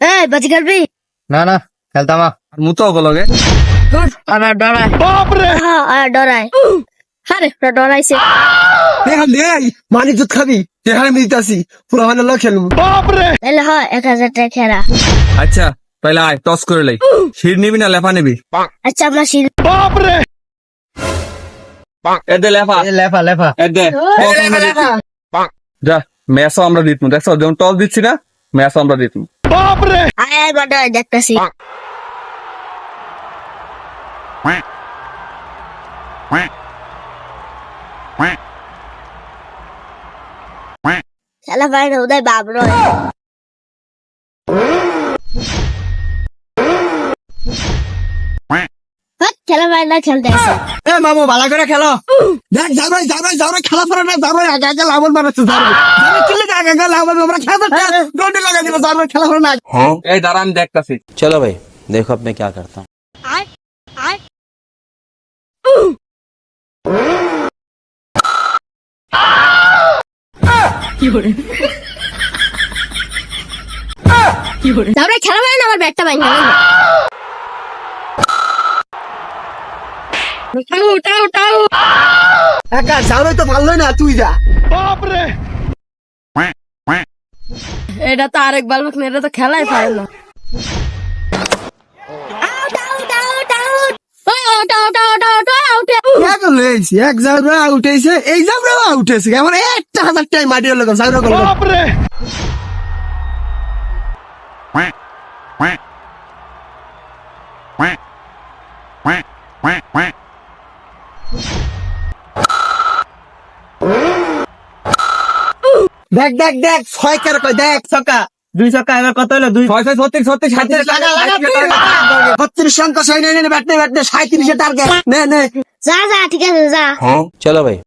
এই বাজি খেলবি? না না খেলতাম মুতো লগে আমার ডরাই। বাপরে হ্যাঁ ডরাই। আরে ডরাইছে। দেখাম দে মানিক দুধ খাবি দেখালে আমি দিতাছি পুরো মানে লোক খেলবো বাপরে তাহলে হয় 1000 টাকা খেলা। আচ্ছা তাহলে আয় টস করে লাই শির নিবি না লেফা নিবি আচ্ছা আমরা শিল। বাপরে এদে লেফা লেফা লেফা এদে যা ম্যাচও আমরা দিতমু দেখছো যখন টস দিচ্ছি না ম্যাচও আমরা দিতমু বাপরে আয় আয় বাটা দেখতাছি। খেলা পাই না উদয় বাপ রয়। খেলা পাই না খেলতে আসে। এ মামু ভালো করে খেলো দেখ যাবে খেলা পড়ে না যাবে আগে আগে লাভন মারাচ্ছে যাবে কিলে আগে আগে লাভন আমরা খেলা গন্ডি লাগাই দিব যাবে খেলা পড়ে না এই দাঁড়া আমি দেখতাছি चलो भाई देखो अब मैं क्या करता हूँ আয় আয় তারপরে খেলা পাই না আমার ব্যাটটা ভাঙা গেল। উঠাও একা যাবে তো ভালোই না তুই যা বাপরে এটা তো আরেক বাল না, এটা তো খেলাই পারে না। এক যাবে উঠেছে এই যাবে উঠেছে এমন 1000 টাকা মাটির লোক যাবে বাপরে দেখ দেখ দেখ 6 কের কই দেখ ছক্কা 2 ছক্কা এবার কত হলো 2 ছয় ছয় 36 37 36 অঙ্ক 6 নে ব্যাটে 37 এর টার্গেট নে যা ঠিক আছে যা। चलो भाई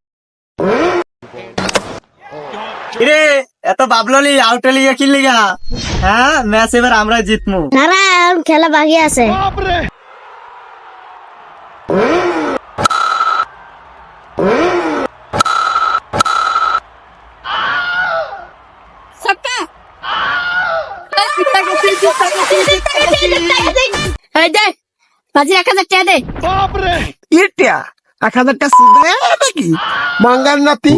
রে এত বাবললি আউটে লিগে কি লিগা হ্যাঁ ম্যাচ এবার আমরা জিতমু নারা খেলা বাকি আছে। বাপরে এই দে বাজি 1000 টাকা দে। বাপরে ইটা 1000 টাকা সুদে নাকি মঙ্গল নাতি